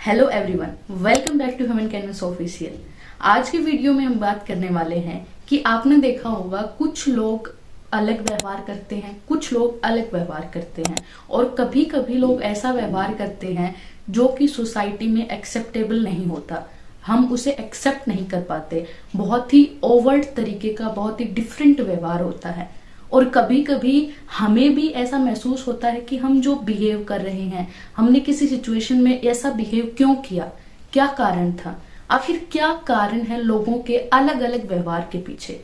Hello everyone, welcome back to Human Canvas official. आज के video में हम बात करने वाले हैं कि आपने देखा होगा कुछ लोग अलग व्यवहार करते हैं, कुछ लोग अलग व्यवहार करते हैं और कभी कभी लोग ऐसा व्यवहार करते हैं जो कि सोसाइटी में एक्सेप्टेबल नहीं होता। हम उसे एक्सेप्ट नहीं कर पाते। बहुत ही ओवर्ट तरीके का, बहुत ही डिफरेंट व्यवहार होता है और कभी कभी हमें भी ऐसा महसूस होता है कि हम जो बिहेव कर रहे हैं, हमने किसी सिचुएशन में ऐसा बिहेव क्यों किया, क्या कारण था, आखिर क्या कारण है लोगों के अलग अलग व्यवहार के पीछे।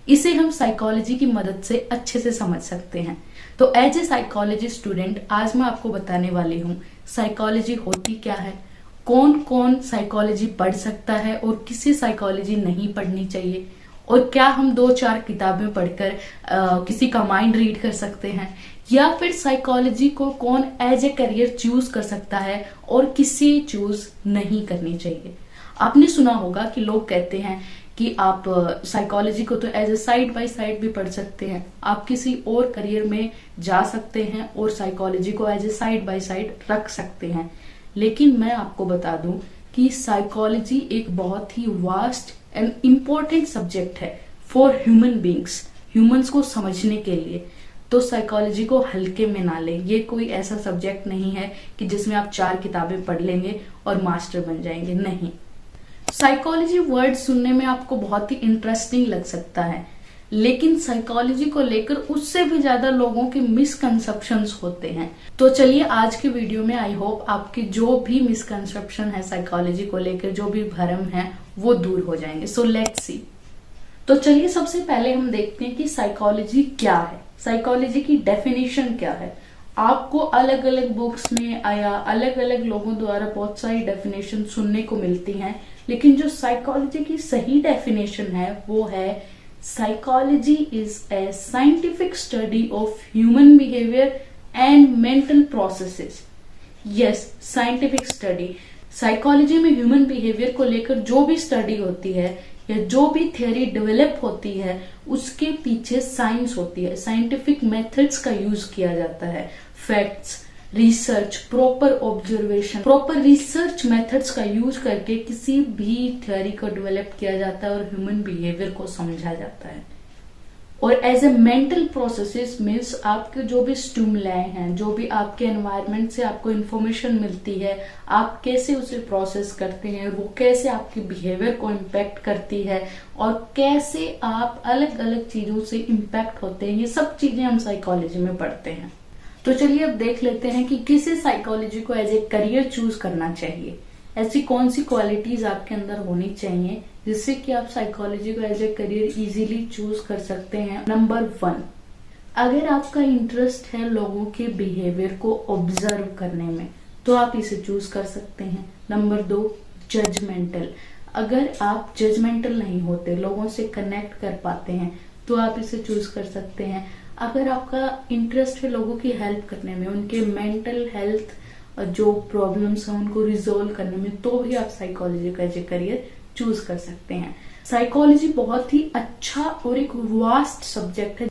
इसे हम साइकोलॉजी की मदद से अच्छे से समझ सकते हैं। तो एज ए साइकोलॉजी स्टूडेंट आज मैं आपको बताने वाली हूँ साइकोलॉजी होती क्या है, कौन कौन साइकोलॉजी पढ़ सकता है और किसे साइकोलॉजी नहीं पढ़नी चाहिए, और क्या हम 2-4 किताबें पढ़कर किसी का माइंड रीड कर सकते हैं, या फिर साइकोलॉजी को कौन एज ए करियर चूज कर सकता है और किसी चूज नहीं करनी चाहिए। आपने सुना होगा कि लोग कहते हैं कि आप साइकोलॉजी को तो as a side by side भी पढ़ सकते हैं, आप किसी और करियर में जा सकते हैं और साइकोलॉजी को as a side by side रख सकते हैं। लेकिन मैं आपको बता दूं कि साइकोलॉजी एक बहुत ही वास्ट एंड इम्पोर्टेंट सब्जेक्ट है फॉर ह्यूमन बींग्स, ह्यूमंस को समझने के लिए। तो साइकोलॉजी को हल्के में ना लें। ये कोई ऐसा सब्जेक्ट नहीं है कि जिसमें आप 4 किताबें पढ़ लेंगे और मास्टर बन जाएंगे, नहीं। साइकोलॉजी वर्ड सुनने में आपको बहुत ही इंटरेस्टिंग लग सकता है, लेकिन साइकोलॉजी को लेकर उससे भी ज्यादा लोगों के मिसकंसेप्शंस होते हैं। तो चलिए आज के वीडियो में आई होप आपके जो भी मिसकंसेप्शन है साइकोलॉजी को लेकर, जो भी भ्रम है, वो दूर हो जाएंगे। So let's see. तो चलिए सबसे पहले हम देखते हैं कि साइकोलॉजी क्या है, साइकोलॉजी की डेफिनेशन क्या है। आपको अलग अलग बुक्स में या अलग अलग लोगों द्वारा बहुत सारी डेफिनेशन सुनने को मिलती हैं, लेकिन जो साइकोलॉजी की सही डेफिनेशन है वो है Psychology is a scientific study of human behavior and mental processes. Yes, scientific study. Psychology में ह्यूमन बिहेवियर को लेकर जो भी स्टडी होती है या जो भी थियोरी डेवलप होती है, उसके पीछे साइंस होती है, साइंटिफिक मेथड्स का यूज किया जाता है, facts, research, proper observation, proper research methods का यूज करके किसी भी थ्योरी को डेवलप किया जाता है और ह्यूमन बिहेवियर को समझा जाता है। और as a mental processes means आपके जो भी स्टिमुलाई हैं, जो भी आपके एनवायरनमेंट से आपको इंफॉर्मेशन मिलती है, आप कैसे उसे प्रोसेस करते हैं, वो कैसे आपके बिहेवियर को इम्पैक्ट करती है और कैसे आप अलग अलग चीजों से इम्पैक्ट होते हैं, ये सब चीजें हम साइकोलॉजी में पढ़ते हैं। तो चलिए अब देख लेते हैं कि किसे साइकोलॉजी को एज ए करियर चूज करना चाहिए। ऐसी कौन सी क्वालिटीज आपके अंदर होनी चाहिए जिससे कि आप साइकोलॉजी को as a career easily choose कर सकते हैं। नंबर 1, अगर आपका इंटरेस्ट है लोगों के बिहेवियर को ऑब्जर्व करने में तो आप इसे चूज कर सकते हैं। Number 2, judgemental. अगर आप जजमेंटल नहीं होते, लोगों से कनेक्ट कर पाते हैं, तो आप इसे चूज कर सकते हैं। अगर आपका इंटरेस्ट है लोगों की हेल्प करने में, उनके मेंटल हेल्थ जो प्रॉब्लम्स हैं उनको रिजोल्व करने में, तो भी आप साइकोलॉजी का एज ए करियर चूज कर सकते हैं। साइकोलॉजी बहुत ही अच्छा और एक वास्ट सब्जेक्ट है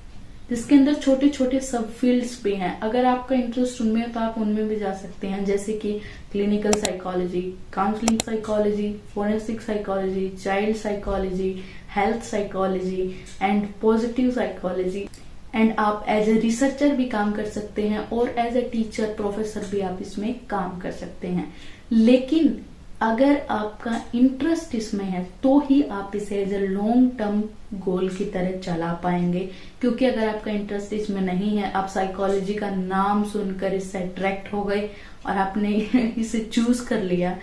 जिसके अंदर छोटे छोटे सब फील्ड्स भी हैं। अगर आपका इंटरेस्ट उनमें है तो आप उनमें भी जा सकते हैं, जैसे कि clinical psychology, counselling psychology, forensic psychology, child psychology, health psychology and positive psychology. And आप एज ए रिसर्चर भी काम कर सकते हैं और एज ए टीचर, प्रोफेसर भी आप इसमें काम कर सकते हैं। लेकिन अगर आपका इंटरेस्ट इसमें है तो ही आप इसे as a long term goal की तरह चला पाएंगे, क्योंकि अगर आपका इंटरेस्ट इसमें नहीं है, आप साइकोलॉजी का नाम सुनकर इससे अट्रैक्ट हो गए और आपने इसे चूज कर लिया,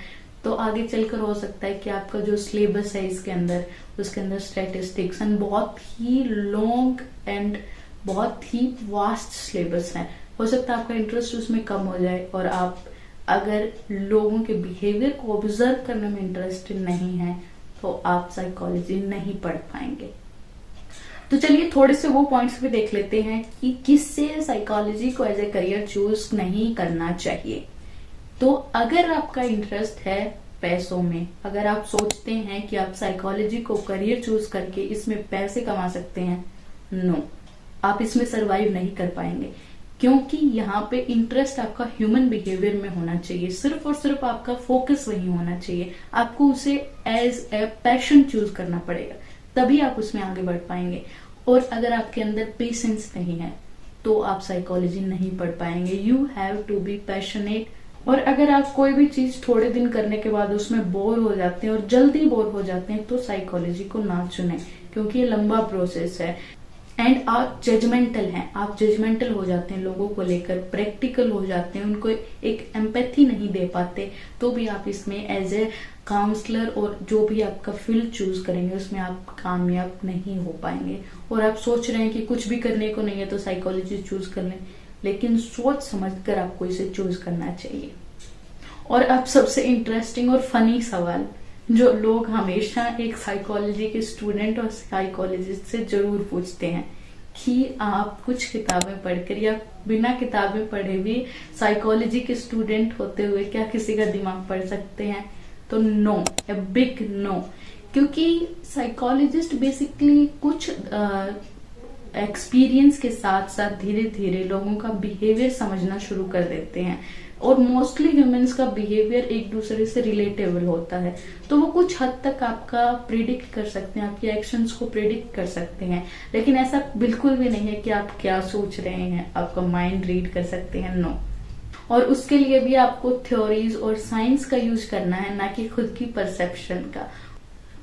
तो आगे चलकर हो सकता है कि आपका जो सिलेबस है इसके अंदर, उसके अंदर स्टैटिस्टिक्स एंड बहुत ही लॉन्ग एंड बहुत ही वास्ट सिलेबस है, हो सकता है आपका इंटरेस्ट उसमें कम हो जाए और आप अगर लोगों के बिहेवियर को ऑब्जर्व करने में इंटरेस्टेड नहीं है तो आप साइकोलॉजी नहीं पढ़ पाएंगे। तो चलिए थोड़े से वो पॉइंट्स भी देख लेते हैं कि किससे साइकोलॉजी को एज ए करियर चूज नहीं करना चाहिए। तो अगर आपका इंटरेस्ट है पैसों में, अगर आप सोचते हैं कि आप साइकोलॉजी को करियर चूज करके इसमें पैसे कमा सकते हैं, नो, आप इसमें सरवाइव नहीं कर पाएंगे। क्योंकि यहाँ पे इंटरेस्ट आपका ह्यूमन बिहेवियर में होना चाहिए, सिर्फ और सिर्फ आपका फोकस वही होना चाहिए। आपको उसे एज ए पैशन चूज करना पड़ेगा, तभी आप उसमें आगे बढ़ पाएंगे। और अगर आपके अंदर पेशेंस नहीं है तो आप साइकोलॉजी नहीं पढ़ पाएंगे। You have to be passionate. और अगर आप कोई भी चीज थोड़े दिन करने के बाद उसमें बोर हो जाते हैं और जल्दी बोर हो जाते हैं तो साइकोलॉजी को ना चुनें, क्योंकि ये लंबा प्रोसेस है। एंड आप जजमेंटल हैं, आप जजमेंटल हो जाते हैं लोगों को लेकर, प्रैक्टिकल हो जाते हैं, उनको एक एम्पैथी नहीं दे पाते, तो भी आप इसमें एज ए काउंसलर और जो भी आपका फील्ड चूज करेंगे उसमें आप कामयाब नहीं हो पाएंगे। और आप सोच रहे हैं कि कुछ भी करने को नहीं है तो साइकोलॉजी चूज कर लें, लेकिन सोच समझकर आपको इसे चूज करना चाहिए। और अब सबसे इंटरेस्टिंग और फनी सवाल जो लोग हमेशा एक साइकोलॉजी के स्टूडेंट और साइकोलॉजिस्ट से जरूर पूछते हैं कि आप कुछ किताबें पढ़कर या बिना किताबें पढ़े भी साइकोलॉजी के स्टूडेंट होते हुए क्या किसी का दिमाग पढ़ सकते हैं? तो नो, ए बिग नो। क्योंकि साइकोलॉजिस्ट बेसिकली कुछ एक्सपीरियंस के साथ साथ धीरे धीरे लोगों का बिहेवियर समझना शुरू कर देते हैं। और मोस्टली ह्यूमंस का बिहेवियर एक दूसरे से रिलेटेबल होता है, तो वो कुछ हद तक आपका प्रिडिक्ट कर सकते हैं, आपके एक्शंस को प्रिडिक्ट कर सकते हैं। लेकिन ऐसा बिल्कुल भी नहीं है कि आप क्या सोच रहे हैं आपका माइंड रीड कर सकते हैं, नो। और उसके लिए भी आपको थ्योरीज और साइंस का यूज करना है, ना कि खुद की परसेप्शन का।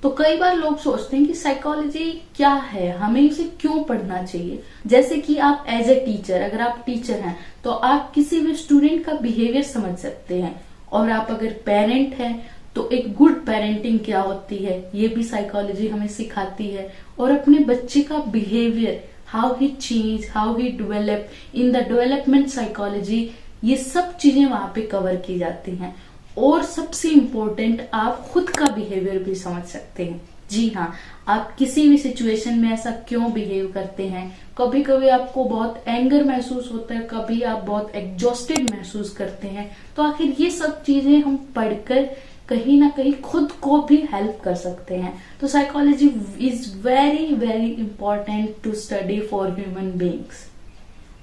तो कई बार लोग सोचते हैं कि साइकोलॉजी क्या है, हमें इसे क्यों पढ़ना चाहिए। जैसे कि आप एज ए टीचर, अगर आप टीचर हैं तो आप किसी भी स्टूडेंट का बिहेवियर समझ सकते हैं। और आप अगर पेरेंट हैं तो एक गुड पेरेंटिंग क्या होती है ये भी साइकोलॉजी हमें सिखाती है। और अपने बच्चे का behaviour, how he change, how he develop in the development psychology, ये सब चीजें वहां पे कवर की जाती हैं। और सबसे इम्पोर्टेंट, आप खुद का बिहेवियर भी समझ सकते हैं। जी हाँ, आप किसी भी सिचुएशन में ऐसा क्यों बिहेव करते हैं। कभी कभी आपको बहुत एंगर महसूस होता है, कभी आप बहुत एग्जॉस्टेड महसूस करते हैं, तो आखिर ये सब चीजें हम पढ़कर कहीं ना कहीं खुद को भी हेल्प कर सकते हैं। तो psychology is very very important to study for human beings.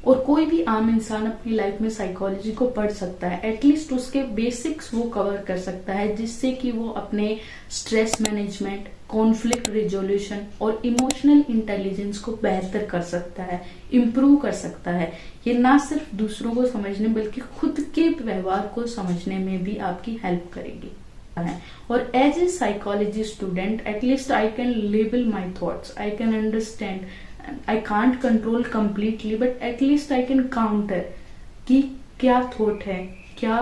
और कोई भी आम इंसान अपनी लाइफ में साइकोलॉजी को पढ़ सकता है, एटलीस्ट उसके बेसिक्स वो कवर कर सकता है, जिससे कि वो अपने स्ट्रेस मैनेजमेंट, कॉन्फ्लिक्ट रिजोल्यूशन और इमोशनल इंटेलिजेंस को बेहतर कर सकता है, इम्प्रूव कर सकता है। ये ना सिर्फ दूसरों को समझने बल्कि खुद के व्यवहार को समझने में भी आपकी हेल्प करेगी। और as a psychology student, at least I can label my thoughts, I can understand, I can't control completely, but at least I can counter कि क्या थॉट है, क्या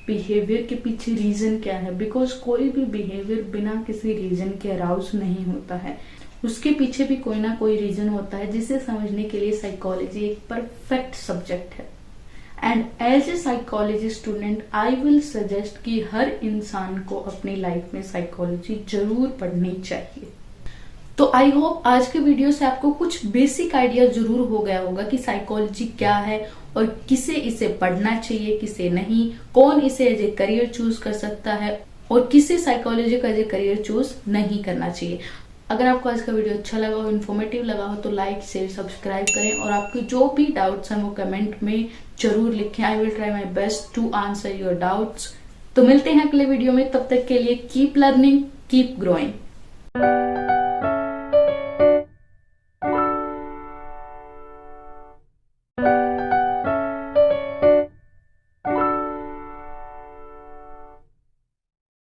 बिहेवियर के पीछे रीजन क्या है। बिकॉज कोई भी बिहेवियर बिना किसी रीजन के अराउज नहीं होता है, उसके पीछे भी कोई ना कोई रीजन होता है, जिसे समझने के लिए साइकोलॉजी एक परफेक्ट सब्जेक्ट है। And as a psychology student I will suggest कि हर इंसान को अपनी लाइफ में साइकोलॉजी जरूर पढ़नी चाहिए। तो आई होप आज के वीडियो से आपको कुछ बेसिक आइडिया जरूर हो गया होगा कि साइकोलॉजी क्या है और किसे इसे पढ़ना चाहिए, किसे नहीं, कौन इसे एज ए करियर चूज कर सकता है और किसे साइकोलॉजी का एज ए करियर चूज नहीं करना चाहिए। अगर आपको आज का वीडियो अच्छा लगा हो, इन्फॉर्मेटिव लगा हो तो लाइक, शेयर, सब्सक्राइब करें और आपके जो भी डाउट्स हैं वो कमेंट में जरूर लिखें। I will try my best to answer your doubts. तो मिलते हैं अगले वीडियो में, तब तक के लिए कीप लर्निंग, कीप ग्रोइंग।